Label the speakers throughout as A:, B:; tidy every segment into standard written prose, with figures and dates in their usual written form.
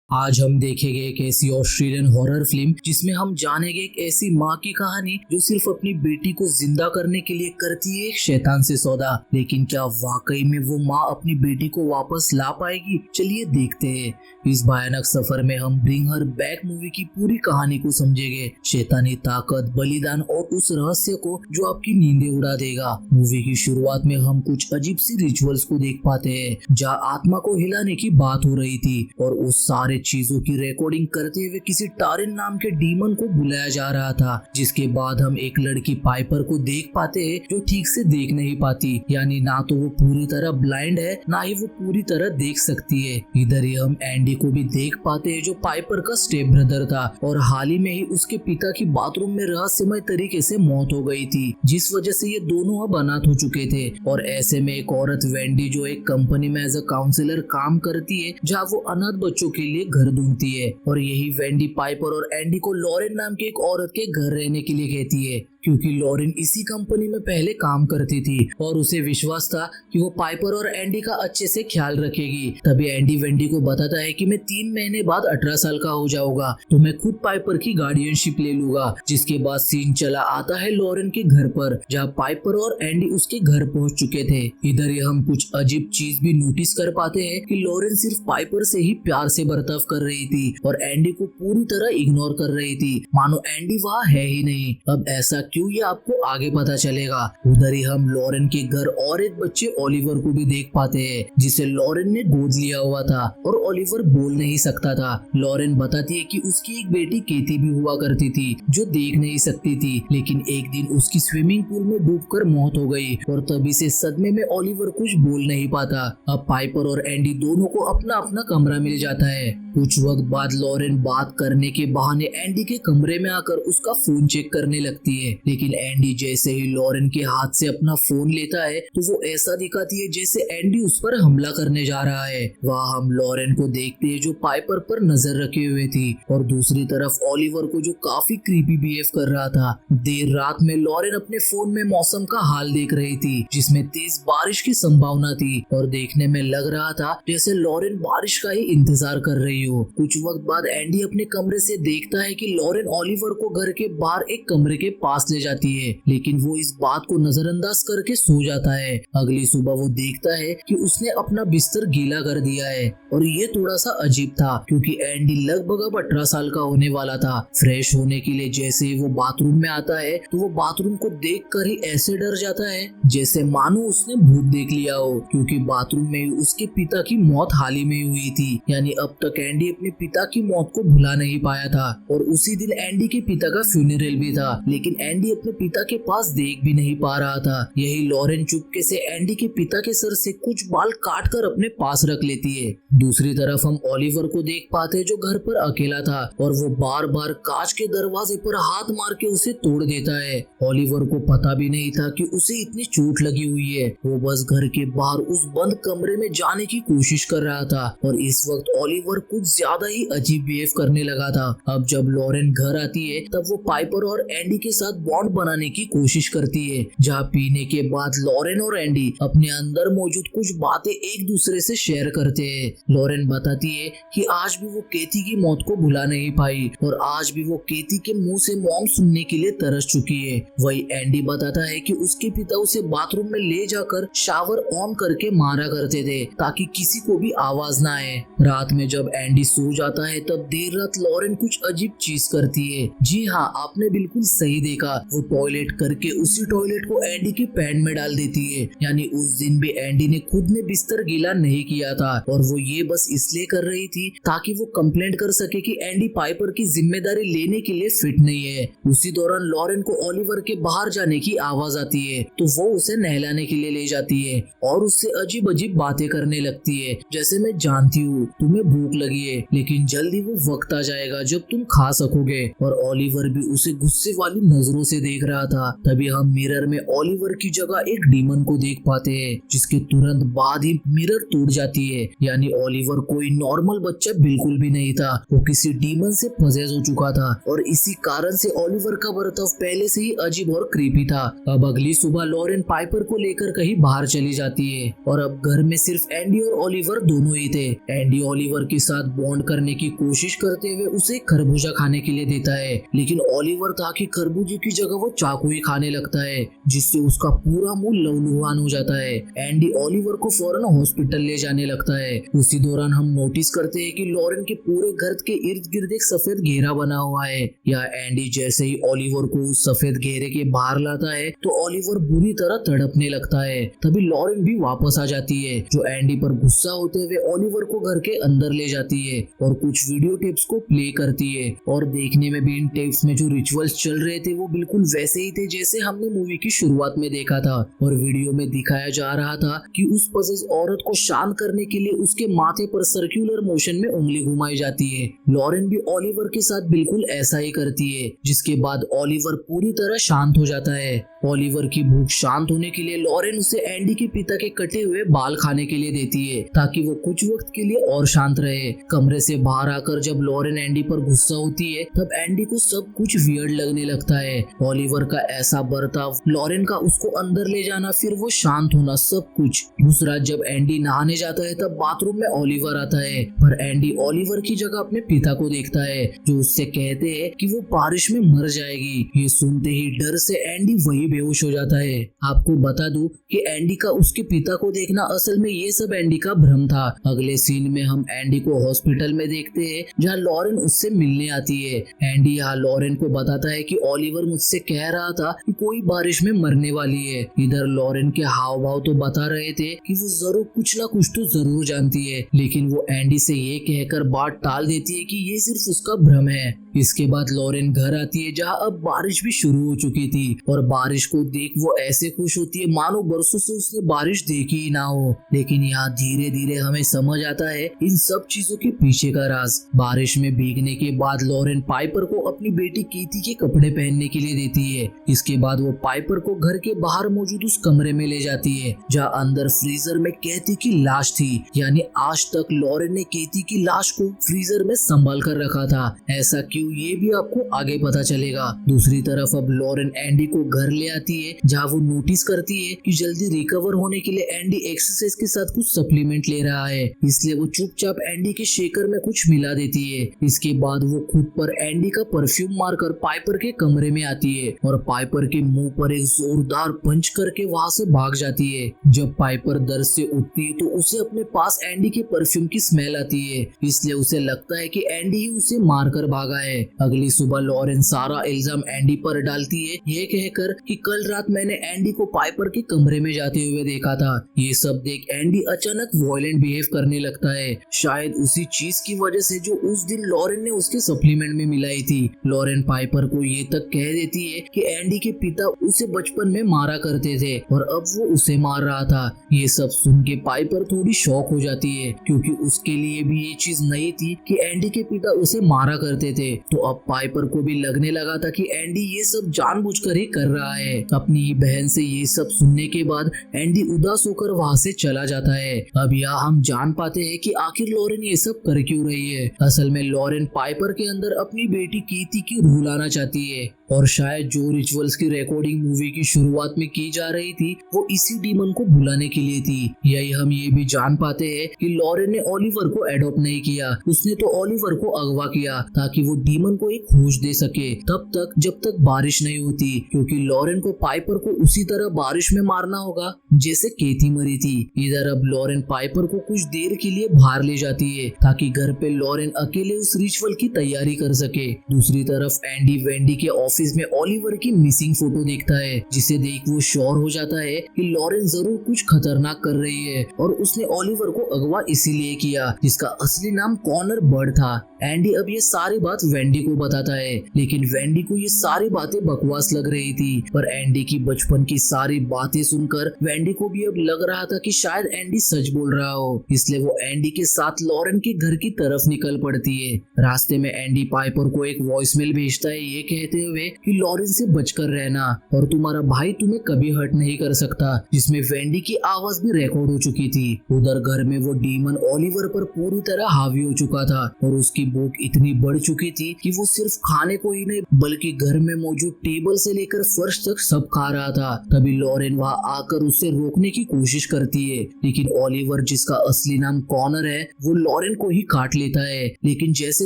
A: आज हम देखेंगे एक ऐसी ऑस्ट्रेलियन हॉरर फिल्म जिसमें हम जानेंगे एक ऐसी माँ की कहानी जो सिर्फ अपनी बेटी को जिंदा करने के लिए करती है एक शैतान से सौदा। लेकिन क्या वाकई में वो माँ अपनी बेटी को वापस ला पाएगी? चलिए देखते हैं। इस भयानक सफर में हम ब्रिंग हर बैक मूवी की पूरी कहानी को समझेंगे, शैतानी ताकत, बलिदान और उस रहस्य को जो आपकी नींदें उड़ा देगा। मूवी की शुरुआत में हम कुछ अजीब सी रिचुअल्स को देख पाते हैं जहाँ आत्मा को हिलाने की बात हो रही थी और उस सारे चीजों की रिकॉर्डिंग करते हुए किसी टारिन नाम के डीमन को बुलाया जा रहा था। जिसके बाद हम एक लड़की पाइपर को देख पाते हैं जो ठीक से देख नहीं पाती, यानी ना तो वो पूरी तरह ब्लाइंड है ना ही वो पूरी तरह देख सकती है। इधर ही हम एंडी को भी देख पाते हैं जो पाइपर का स्टेप ब्रदर था और हाल ही में ही उसके पिता की बाथरूम में रहस्यमय तरीके से मौत हो गई थी, जिस वजह से ये दोनों अब अनाथ हो चुके थे। और ऐसे में एक औरत वेंडी जो एक कंपनी में एज अ काउंसलर काम करती है जहाँ वो अनाथ बच्चों के लिए घर ढूंढती है, और यही वेंडी पाइपर और एंडी को लॉरेन नाम की एक औरत के घर रहने के लिए कहती है, क्योंकि लॉरेन इसी कंपनी में पहले काम करती थी और उसे विश्वास था कि वो पाइपर और एंडी का अच्छे से ख्याल रखेगी। तभी एंडी वेंडी को बताता है कि मैं 3 महीने बाद 18 साल का हो जाऊंगा तो मैं खुद पाइपर की गार्डियनशिप ले लूंगा। जिसके बाद सीन चला आता है लॉरेन के घर पर जहाँ पाइपर और एंडी उसके घर पहुंच चुके थे। इधर ही हम कुछ अजीब चीज भी नोटिस कर पाते हैं कि लॉरेन सिर्फ पाइपर से ही प्यार से बर्ताव कर रही थी और एंडी को पूरी तरह इग्नोर कर रही थी, मानो एंडी वहाँ है ही नहीं। अब ऐसा क्यों, ये आपको आगे पता चलेगा। उधर ही हम लॉरेन के घर और एक बच्चे ओलिवर को भी देख पाते हैं जिसे लॉरेन ने गोद लिया हुआ था और ओलिवर बोल नहीं सकता था। लॉरेन बताती है कि उसकी एक बेटी केती भी हुआ करती थी जो देख नहीं सकती थी, लेकिन एक दिन उसकी स्विमिंग पूल में डूबकर मौत हो गई और तभी से सदमे में ओलिवर कुछ बोल नहीं पाता। अब पाइपर और एंडी दोनों को अपना अपना कमरा मिल जाता है। कुछ वक्त बाद लॉरेन बात करने के बहाने एंडी के कमरे में आकर उसका फोन चेक करने लगती है, लेकिन एंडी जैसे ही लॉरेन के हाथ से अपना फोन लेता है तो वो ऐसा दिखाती है जैसे एंडी उस पर हमला करने जा रहा है। वहाँ हम लॉरेन को देखते हैं जो पाइपर पर नजर रखे हुए थी और दूसरी तरफ ओलिवर को जो काफी क्रीपी बिहेव कर रहा था। देर रात में लॉरेन अपने फोन में मौसम का हाल देख रही थी जिसमें तेज बारिश की संभावना थी और देखने में लग रहा था जैसे लॉरेन बारिश का ही इंतजार कर रही हो। कुछ वक्त बाद एंडी अपने कमरे से देखता है कि लॉरेन ओलिवर को घर के बाहर एक कमरे के पास ले जाती है, लेकिन वो इस बात को नजरअंदाज करके सो जाता है। अगली सुबह वो देखता है कि उसने अपना बिस्तर गीला कर दिया है और ये थोड़ा सा अजीब था क्योंकि एंडी लगभग अब 18 साल का होने वाला था। फ्रेश होने के लिए जैसे ही वो बाथरूम में आता है तो वो बाथरूम को देखकर ही ऐसे डर जाता है जैसे मानो उसने भूत देख लिया हो, क्योंकि बाथरूम में उसके पिता की मौत हाल ही में हुई थी। यानी अब तक एंडी अपने पिता की मौत को भुला नहीं पाया था और उसी दिन एंडी के पिता का फ्यूनरल भी था, लेकिन एंडी अपने पिता के पास देख भी नहीं पा रहा था। यही लॉरेन चुपके से एंडी के पिता के सर से कुछ बाल काट कर अपने पास रख लेती है। दूसरी तरफ हम ओलिवर को देख पाते हैं जो घर पर अकेला था और वो बार बार कांच के दरवाजे पर हाथ मार के उसे तोड़ देता है। ओलिवर को पता भी नहीं था कि उसे इतनी चोट लगी हुई है। वो बस घर के बाहर उस बंद कमरे में जाने की कोशिश कर रहा था और इस वक्त ओलिवर कुछ ज्यादा ही अजीब बिहेव करने लगा था। अब जब लॉरेन घर आती है तब वो पाइपर और एंडी के साथ बॉन्ड बनाने की कोशिश करती है, जहाँ पीने के बाद लॉरेन और एंडी अपने अंदर मौजूद कुछ बातें एक दूसरे से शेयर करते हैं। लॉरेन बताती है कि आज भी वो केती की मौत को भुला नहीं पाई और आज भी वो केती के मुंह से मॉम सुनने के लिए तरस चुकी है। वही एंडी बताता है कि उसके पिता उसे बाथरूम में ले जाकर शावर ऑन करके मारा करते थे ताकि किसी को भी आवाज ना आए। रात में जब एंडी सो जाता है तब देर रात लॉरेन कुछ अजीब चीज करती है। जी हाँ, आपने बिल्कुल सही देखा, वो टॉयलेट करके उसी टॉयलेट को एंडी के पैंट में डाल देती है। यानी उस दिन भी एंडी ने खुद ने बिस्तर गीला नहीं किया था और वो ये बस इसलिए कर रही थी ताकि वो कंप्लेंट कर सके कि एंडी पाइपर की जिम्मेदारी लेने के लिए फिट नहीं है। उसी दौरान लॉरेन को ओलिवर के बाहर जाने की आवाज आती है तो वो उसे नहलाने के लिए ले जाती है और उससे अजीब अजीब बातें करने लगती है, जैसे मैं जानती हूँ तुम्हें भूख लगी है लेकिन जल्दी वो वक्त आ जाएगा जब तुम खा सकोगे। और ओलिवर भी उसे गुस्से वाली नजरों से देख रहा था, तभी हम मिरर में ओलिवर की जगह एक डीमन को देख पाते हैं, जिसके तुरंत बाद ही मिरर टूट जाती है। यानी ओलिवर कोई नॉर्मल बच्चा बिल्कुल भी नहीं था, वो किसी डीमन से पजेस हो चुका था और इसी कारण से ओलिवर का बर्ताव पहले से ही अजीब और क्रीपी था। अब अगली सुबह लॉरेन पाइपर को लेकर कहीं बाहर चली जाती है और अब घर में सिर्फ एंडी और ओलिवर दोनों ही थे। एंडी ओलिवर के साथ बॉन्ड करने की कोशिश करते हुए उसे खरबूजा खाने के लिए देता है, लेकिन ओलिवर ताकि खरबूजे की जगह वो चाकू ही खाने लगता है, जिससे उसका पूरा मुंह लहूलुहान हो जाता है। एंडी ओलिवर को फौरन हॉस्पिटल ले जाने लगता है। उसी दौरान हम नोटिस करते हैं कि लॉरेन के पूरे घर के इर्द गिर्द एक सफेद घेरा बना हुआ है। या एंडी जैसे ही ओलिवर को उस सफेद घेरे के बाहर लाता है तो ओलिवर बुरी तरह तड़पने लगता है। तभी लॉरेन भी वापस आ जाती है, जो एंडी पर गुस्सा होते हुए ओलिवर को घर के अंदर ले जाती है और कुछ वीडियो टेप्स को प्ले करती है। और देखने में भी इन टेप्स में जो रिचुअल्स चल रहे थे वो बिल्कुल वैसे ही थे जैसे हमने मूवी की शुरुआत में देखा था। और वीडियो में दिखाया जा रहा था कि उस पजेस औरत को शांत करने के लिए उसके माथे पर सर्कुलर मोशन में उंगली घुमाई जाती है। लॉरेन भी ओलिवर के साथ बिल्कुल ऐसा ही करती है, जिसके बाद ओलिवर पूरी तरह शांत हो जाता है। ओलिवर की भूख शांत होने के लिए लॉरेन उसे एंडी के पिता के कटे हुए बाल खाने के लिए देती है, ताकि वो कुछ वक्त के लिए और शांत रहे। कमरे से बाहर आकर जब लॉरेन एंडी पर गुस्सा होती है तब एंडी को सब कुछ वियर्ड लगने लगता है। ओलिवर का ऐसा बर्ताव, लॉरेन का उसको अंदर ले जाना, फिर वो शांत होना, सब कुछ। उस रात जब एंडी नहाने जाता है तब बाथरूम में ओलिवर आता है, पर एंडी ओलिवर की जगह अपने पिता को देखता है, जो उससे कहते हैं कि वो बारिश में मर जाएगी। ये सुनते ही डर से एंडी वही बेहोश हो जाता है। आपको बता दूं कि एंडी का उसके पिता को देखना असल में ये सब एंडी का भ्रम था। अगले सीन में हम एंडी को हॉस्पिटल में देखते हैं, जहां लॉरेन उससे मिलने आती है। एंडी यहाँ लॉरेन को बताता है कि ओलिवर मुझसे कह रहा था कि कोई बारिश में मरने वाली है। इधर लॉरेन के हाव भाव तो बता रहे थे कि वो जरूर कुछ ना कुछ तो जरूर जानती है, लेकिन वो एंडी से ये कहकर बात टाल देती है कि ये सिर्फ उसका भ्रम है। इसके बाद लॉरेन घर आती है, जहाँ अब बारिश भी शुरू हो चुकी थी और बारिश को देख वो ऐसे खुश होती है मानो बरसों से उसने बारिश देखी ही ना हो। लेकिन यहाँ धीरे धीरे हमें समझ आता है इन सब चीजों के पीछे का राज। बारिश में भीगने के बाद लॉरेन पाइपर को अपनी बेटी कीती के कपड़े पहनने के लिए देती है। इसके बाद वो पाइपर को घर के बाहर मौजूद उस कमरे में ले जाती है, जहाँ अंदर फ्रीजर में केती की लाश थी। यानी आज तक लॉरेन ने केती की लाश को फ्रीजर में संभाल कर रखा था। ऐसा क्यों, ये भी आपको आगे पता चलेगा। दूसरी तरफ अब लॉरेन एंडी को घर ले आती है, जहाँ वो नोटिस करती है कि जल्दी रिकवर होने के लिए एंडी एक्सरसाइज के साथ कुछ सप्लीमेंट ले रहा है, इसलिए वो चुपचाप एंडी के शेकर में कुछ मिला देती है। इसके बाद वो खुद पर एंडी का परफ्यूम मारकर पाइपर के कमरे में आती है और पाइपर के मुंह पर एक जोरदार पंच करके वहाँ से भाग जाती है। जब पाइपर दर्द से उठती है तो उसे अपने पास एंडी के परफ्यूम की स्मेल आती है, इसलिए उसे लगता है कि एंडी ही उसे मारकर भागा है। अगली सुबह लॉरेन सारा इल्जाम एंडी पर डालती है, ये कहकर कि कल रात मैंने एंडी को पाइपर के कमरे में जाते हुए देखा था। ये सब देख एंडी अचानक वायलेंट बिहेव करने लगता है, शायद उसी चीज की वजह से जो उस दिन लॉरेन ने उसके सप्लीमेंट में मिलाई थी। लॉरेन पाइपर को ये तक कह देती है कि एंडी के पिता उसे बचपन में मारा करते थे और अब वो उसे मार रहा था। ये सब सुन के पाइपर थोड़ी शॉक हो जाती है, क्योंकि उसके लिए भी ये चीज नई थी कि एंडी के पिता उसे मारा करते थे। तो अब पाइपर को भी लगने लगा था कि एंडी ये सब जानबूझकर ही कर रहा है। अपनी ही बहन से ये सब सुनने के बाद एंडी उदास होकर वहाँ से चला जाता है। अब यहाँ हम जान पाते हैं कि आखिर लॉरेन ये सब कर क्यों रही है। असल में लॉरेन पाइपर के अंदर अपनी बेटी कीती की रूह लाना चाहती है और शायद जो रिचुअल्स की रिकॉर्डिंग मूवी की शुरुआत में की जा रही थी वो इसी डीमन को बुलाने के लिए थी। यही हम ये भी जान पाते हैं कि लॉरेन ने ओलिवर को एडॉप्ट नहीं किया, उसने तो ओलिवर को अगवा किया ताकि वो डीमन को एक खोज दे सके तब तक जब तक बारिश नहीं होती, क्योंकि लॉरेन को पाइपर को उसी तरह बारिश में मारना होगा जैसे केती मरी थी। इधर अब लॉरेन पाइपर को कुछ देर के लिए बाहर ले जाती है ताकि घर पे लॉरेन अकेले उस रिचुअल की तैयारी कर सके। दूसरी तरफ एंडी वेंडी के ऑफिस में ओलिवर की मिसिंग फोटो देखता है, जिसे देख वो श्योर हो जाता है कि लॉरेन जरूर कुछ खतरनाक कर रही है और उसने ओलिवर को अगवा इसीलिए किया जिसका असली नाम कॉनर बर्ड था। एंडी अब ये सारी बात वेंडी को बताता है, लेकिन वेंडी को ये सारी बातें बकवास लग रही थी। पर एंडी की बचपन की सारी बातें सुनकर वेंडी को भी अब लग रहा था कि शायद एंडी सच बोल रहा हो, इसलिए वो एंडी के साथ लॉरेन के घर की तरफ निकल पड़ती है। रास्ते में एंडी पाइपर को एक वॉइसमेल भेजता है, ये कहते हुए कि लॉरेन से बचकर रहना और तुम्हारा भाई तुम्हें कभी हर्ट नहीं कर सकता, जिसमें वेंडी की आवाज भी रिकॉर्ड हो चुकी थी। उधर घर में वो डीमन ओलिवर पर पूरी तरह हावी हो चुका था और उसकी भूख इतनी बढ़ चुकी थी कि वो सिर्फ खाने को ही नहीं बल्कि घर में मौजूद टेबल से लेकर फर्श तक सब खा रहा था। तभी लॉरेन वहां आकर उसे रोकने की कोशिश करती है, लेकिन ओलिवर, जिसका असली नाम कॉनर है, वो लॉरेन को ही काट लेता है। लेकिन जैसे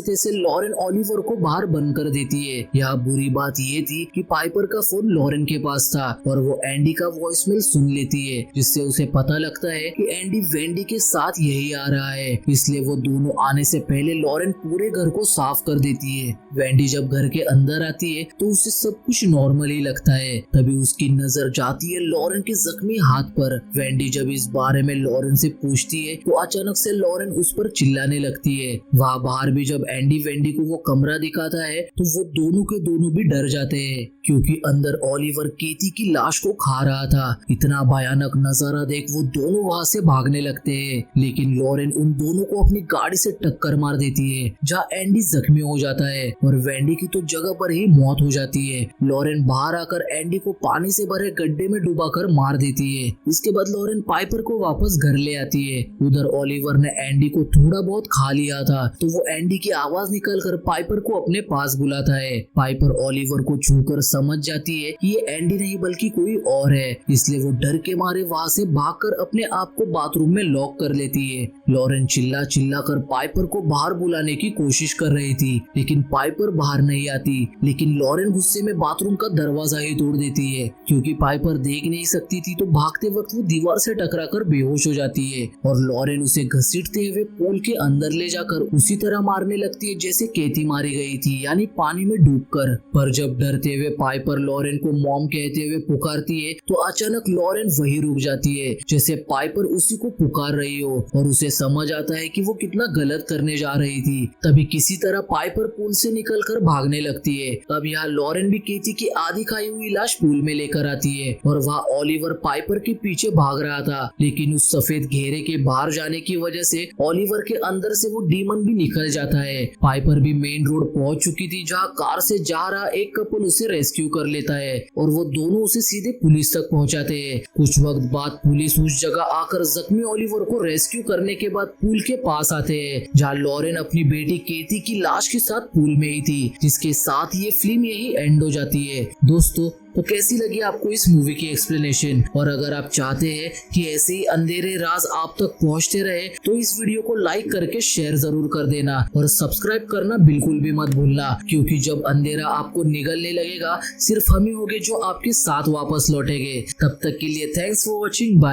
A: तैसे लॉरेन ओलिवर को बाहर बंद कर देती है। यहाँ बुरी बात ये थी कि पाइपर का फोन लॉरेन के पास था और वो एंडी का वॉइसमेल सुन लेती है, जिससे उसे पता लगता है कि एंडी वेंडी के साथ यही आ रहा है। इसलिए वो दोनों आने से पहले लॉरेन पूरे घर को साफ कर देती है। वेंडी जब घर के अंदर आती है तो उसे सब कुछ नॉर्मल ही लगता है। तभी उसकी नजर जाती है लॉरेन के जख्मी हाथ पर। वेंडी जब इस बारे में लॉरेन से पूछती है तो अचानक से लॉरेन उस पर चिल्लाने लगती है। वहाँ बाहर भी जब एंडी वेंडी को वो कमरा दिखाता है तो वो दोनों के दोनों भी डर जाते हैं, क्योंकि अंदर ओलिवर केती की लाश को खा रहा था। इतना भयानक नजारा देख वो दोनों वहाँ से भागने लगते हैं, लेकिन लॉरेन उन दोनों को अपनी गाड़ी से टक्कर मार देती है, जहाँ एंडी जख्मी हो जाता है और वेंडी की तो जगह पर ही मौत हो जाती है। लॉरेन बाहर आकर एंडी को पानी से भरे गड्ढे में डुबाकर मार देती है। इसके बाद लॉरेन पाइपर को वापस घर ले आती है। उधर ओलिवर ने एंडी को थोड़ा बहुत खा लिया था, तो वो एंडी की आवाज निकालकर पाइपर को अपने पास बुलाता है। पाइपर ओलिवर को छूकर समझ जाती है कि ये एंडी नहीं बल्कि कोई और है, इसलिए वो डर के मारे वहाँ से भागकर अपने आप को बाथरूम में लॉक कर लेती है। लॉरेन चिल्ला चिल्ला कर पाइपर को बाहर बुलाने की कोशिश कर रही थी, लेकिन पाइपर बाहर नहीं आती। लेकिन लॉरेन गुस्से में बाथरूम का दरवाजा ही तोड़ देती है, क्योंकि पाइपर देख नहीं सकती थी तो भागते वक्त वो दीवार से टकराकर बेहोश हो जाती है और लॉरेन उसे घसीटते हुए पूल के अंदर ले जाकर उसी तरह मारने लगती है जैसे केती मारी गई थी, यानी पानी में डूबकर। पर जब डरते हुए पाइपर लॉरेन को मॉम कहते हुए पुकारती है तो अचानक लॉरेन वही रुक जाती है, जैसे पाइपर उसी को पुकार रही हो, और उसे समझ आता है कि वो कितना गलत करने जा रही थी। तभी किसी तरह पाइपर पूल से निकलकर भागने लगती है। अब यहाँ लॉरेन भी केती की आधी खाई हुई लाश पूल में लेकर आती है और वहाँ ओलिवर पाइपर के पीछे भाग रहा था, लेकिन उस सफेद घेरे के बाहर जाने की वजह से ओलिवर के अंदर से वो डीमन भी निकल जाता है। पाइपर भी मेन रोड पहुंच चुकी थी, जहाँ कार से जा रहा एक कपल उसे रेस्क्यू कर लेता है और वो दोनों उसे सीधे पुलिस तक पहुंचाते हैं। कुछ वक्त बाद पुलिस उस जगह आकर जख्मी ओलिवर को रेस्क्यू करने के बाद पुल के पास आते हैं, जहाँ लॉरेन अपनी बेटी केती की लाश के साथ पुल में ही थी, जिसके साथ ये फिल्म यही एंड हो जाती है। दोस्तों, तो कैसी लगी आपको इस मूवी की एक्सप्लेनेशन? और अगर आप चाहते हैं कि ऐसे ही अंधेरे राज आप तक पहुंचते रहे तो इस वीडियो को लाइक करके शेयर जरूर कर देना और सब्सक्राइब करना बिल्कुल भी मत भूलना, क्योंकि जब अंधेरा आपको निगलने लगेगा सिर्फ हम ही होंगे जो आपके साथ वापस लौटेंगे। तब तक के लिए थैंक्स फॉर वॉचिंग, बाय।